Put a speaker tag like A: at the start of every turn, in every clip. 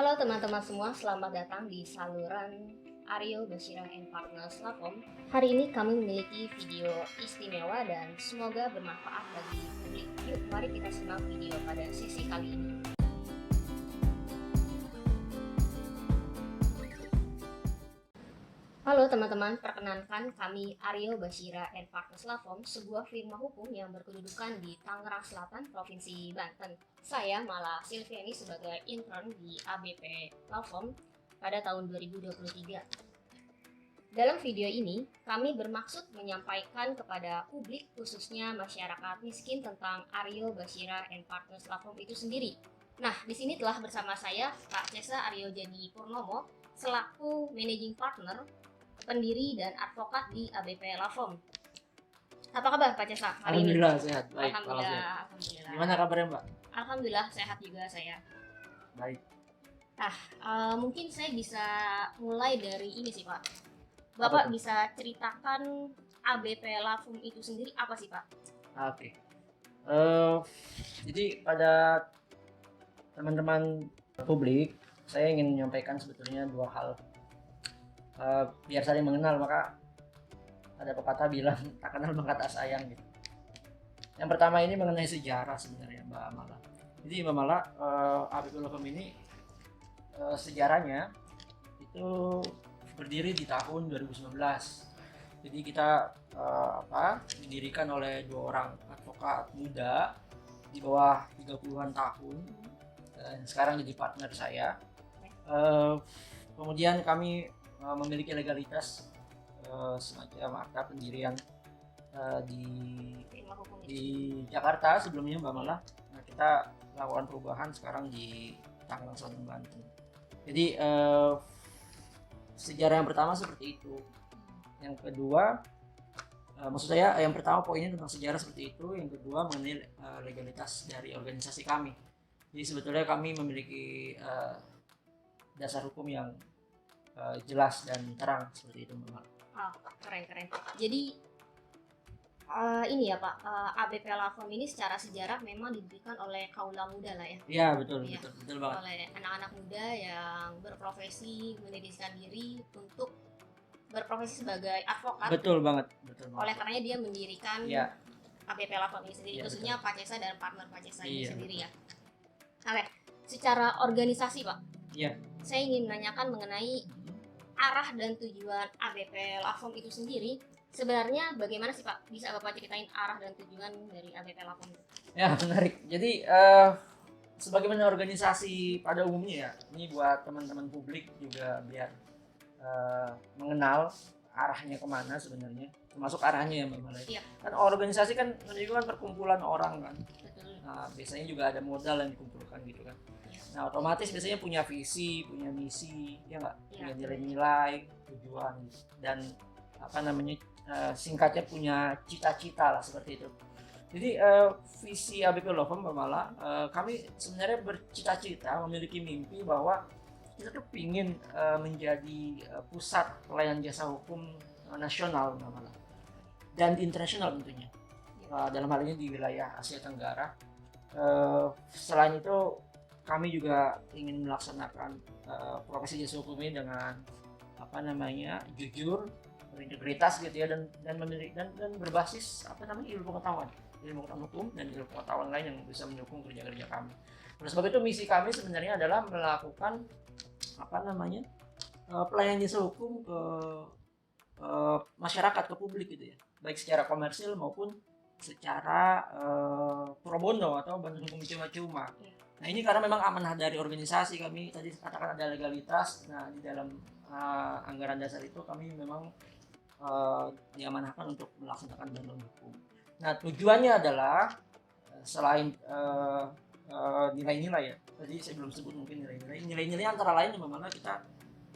A: Halo teman-teman semua, selamat datang di saluran Aryo Bashira and Partners Lakom. Hari ini kami memiliki video istimewa dan semoga bermanfaat bagi publik. Yuk, mari kita simak video pada sesi kali ini. Halo teman-teman, perkenalkan kami Aryo Bashira and Partners Lakom, sebuah firma hukum yang berkedudukan di Tangerang Selatan, Provinsi Banten. Saya Mala Silviani sebagai intern di ABP Lakom pada tahun 2023. Dalam video ini, kami bermaksud menyampaikan kepada publik, khususnya masyarakat miskin, tentang Aryo Bashira and Partners Lakom itu sendiri. Nah, di sini telah bersama saya Pak Cesa Aryo Jani Purnomo selaku Managing Partner, pendiri dan advokat di ABP Lakom. Apa kabar Pak Cesa hari ini?
B: Alhamdulillah sehat, baik.
A: Alhamdulillah.
B: Gimana kabarnya Mbak?
A: Alhamdulillah sehat juga saya.
B: Baik.
A: Nah, mungkin saya bisa mulai dari ini sih Pak. Bapak bisa ceritakan ABP Lakom itu sendiri apa sih Pak?
B: Oke. Jadi pada teman-teman publik, saya ingin menyampaikan sebetulnya dua hal. Biar saling mengenal, maka ada pepatah bilang tak kenal maka tak sayang gitu. Yang pertama ini mengenai sejarah sebenarnya Mbak Mala. Jadi Mbak Mala, ABP Lakom ini sejarahnya itu berdiri di tahun 2019. Jadi kita didirikan oleh dua orang advokat muda di bawah 30-an tahun dan sekarang jadi partner saya. Kemudian kami memiliki legalitas semacam akta pendirian di Jakarta sebelumnya Mbak Mala. Nah, kita lakukan perubahan sekarang di Tangerang Selatan, Banten. Jadi sejarah yang pertama seperti itu. Yang kedua, maksud saya yang pertama poinnya tentang sejarah seperti itu. Yang kedua mengenai legalitas dari organisasi kami. Jadi sebetulnya kami memiliki dasar hukum yang jelas dan terang seperti itu Mbak.
A: Oh, keren. Jadi ini ya Pak, ABP Lakom ini secara sejarah memang didirikan oleh kaula muda lah ya.
B: Iya betul banget.
A: Oleh anak-anak muda yang berprofesi mendedikasikan diri untuk berprofesi sebagai advokat.
B: Betul banget.
A: Oleh karenanya dia mendirikan ABP Lakom ini sendiri, khususnya Pak Cesa dan partner Pak Cesa ini sendiri ya. Oke, secara organisasi Pak, saya ingin menanyakan mengenai arah dan tujuan ABP Lakom itu sendiri. Sebenarnya bagaimana sih Pak? Bisa Bapak ceritain arah dan tujuan dari ABP Lakom itu?
B: Ya, menarik. Jadi sebagaimana organisasi pada umumnya ya, ini buat teman-teman publik juga biar mengenal arahnya kemana sebenarnya, termasuk arahnya ya Mbak Mala. Kan organisasi kan menunjukkan perkumpulan orang kan.
A: Betul.
B: Nah, biasanya juga ada modal yang dikumpulkan gitu kan. Nah, otomatis biasanya punya visi, punya misi, ya nggak? Punya nilai-nilai, tujuan dan singkatnya punya cita-cita lah seperti itu. Jadi visi ABP Lakom Mbak Mala, kami sebenarnya bercita-cita memiliki mimpi bahwa kita tuh ingin menjadi pusat pelayanan jasa hukum nasional Mbak Mala dan internasional tentunya. Dalam hal ini di wilayah Asia Tenggara. Selain itu kami juga ingin melaksanakan profesi jasa hukum ini dengan jujur, berintegritas gitu ya, dan memiliki dan berbasis ilmu pengetahuan hukum dan ilmu pengetahuan lain yang bisa mendukung kerja kami. Oleh sebab itu misi kami sebenarnya adalah melakukan pelayanan jasa hukum ke masyarakat, ke publik gitu ya, baik secara komersil maupun secara pro bono atau bantuan hukum cuma-cuma. Nah ini karena memang amanah dari organisasi kami, tadi katakan ada legalitas. Nah di dalam anggaran dasar itu kami memang diamanahkan untuk melaksanakan bantuan hukum. Nah tujuannya adalah selain nilai-nilai ya, tadi saya belum sebut mungkin nilai-nilai antara lain memang kita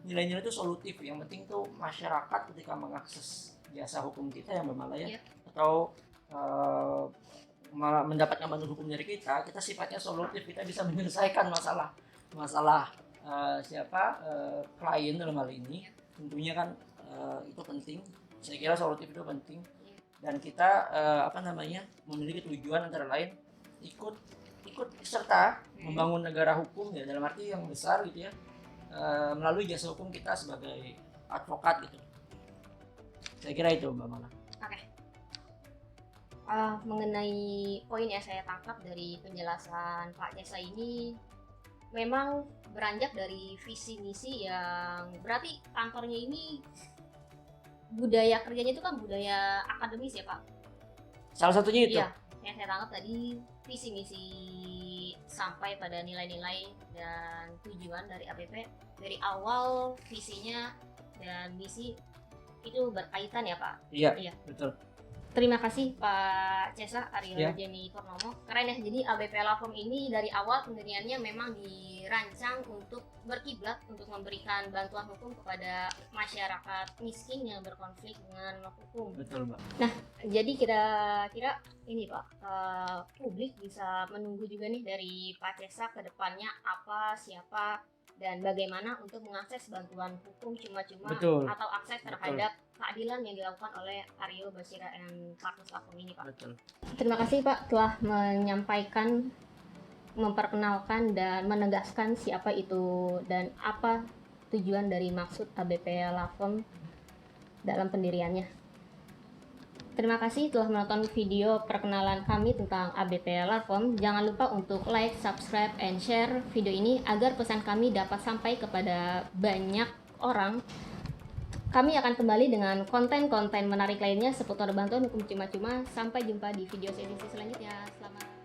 B: nilai-nilai itu solutif. Yang penting tuh masyarakat ketika mengakses jasa hukum kita yang Mala ya, atau mendapatkan bantuan hukum dari kita sifatnya solutif, kita bisa menyelesaikan masalah klien dalam hal ini. Tentunya kan itu penting, saya kira solutif itu penting, dan kita memiliki tujuan antara lain ikut ikut serta membangun negara hukum ya, dalam arti yang besar gitu ya, melalui jasa hukum kita sebagai advokat gitu. Saya kira itu Mbak Mala.
A: Oke. Mengenai poin yang saya tangkap dari penjelasan Pak Cesa ini, memang beranjak dari visi misi yang berarti kantornya ini budaya kerjanya itu kan budaya akademis ya Pak?
B: Salah satunya itu.
A: Iya, yang saya tangkap tadi visi misi sampai pada nilai-nilai dan tujuan dari ABP dari awal visinya dan misi itu berkaitan ya Pak?
B: Iya. Betul.
A: Terima kasih Pak Cesa Aryo
B: Ya.
A: Jenny Purnomo. Keren ya, jadi ABP Law ini dari awal pendiriannya memang dirancang untuk berkiblat untuk memberikan bantuan hukum kepada masyarakat miskin yang berkonflik dengan hukum.
B: Betul Mbak.
A: Jadi kira-kira ini Pak, publik bisa menunggu juga nih dari Pak Cesa ke depannya apa, siapa, dan bagaimana untuk mengakses bantuan hukum cuma-cuma
B: Betul.
A: atau akses terhadap keadilan yang dilakukan oleh Aryo Bashira and Partners Law Firm ini Pak.
B: Betul.
A: Terima kasih Pak telah menyampaikan, memperkenalkan dan menegaskan siapa itu dan apa tujuan dari maksud ABP Law Firm dalam pendiriannya. Terima kasih telah menonton video perkenalan kami tentang ABP Law Firm. Jangan lupa untuk like, subscribe, and share video ini agar pesan kami dapat sampai kepada banyak orang. Kami akan kembali dengan konten-konten menarik lainnya seputar bantuan hukum cuma-cuma. Sampai jumpa di video sesi selanjutnya. Selamat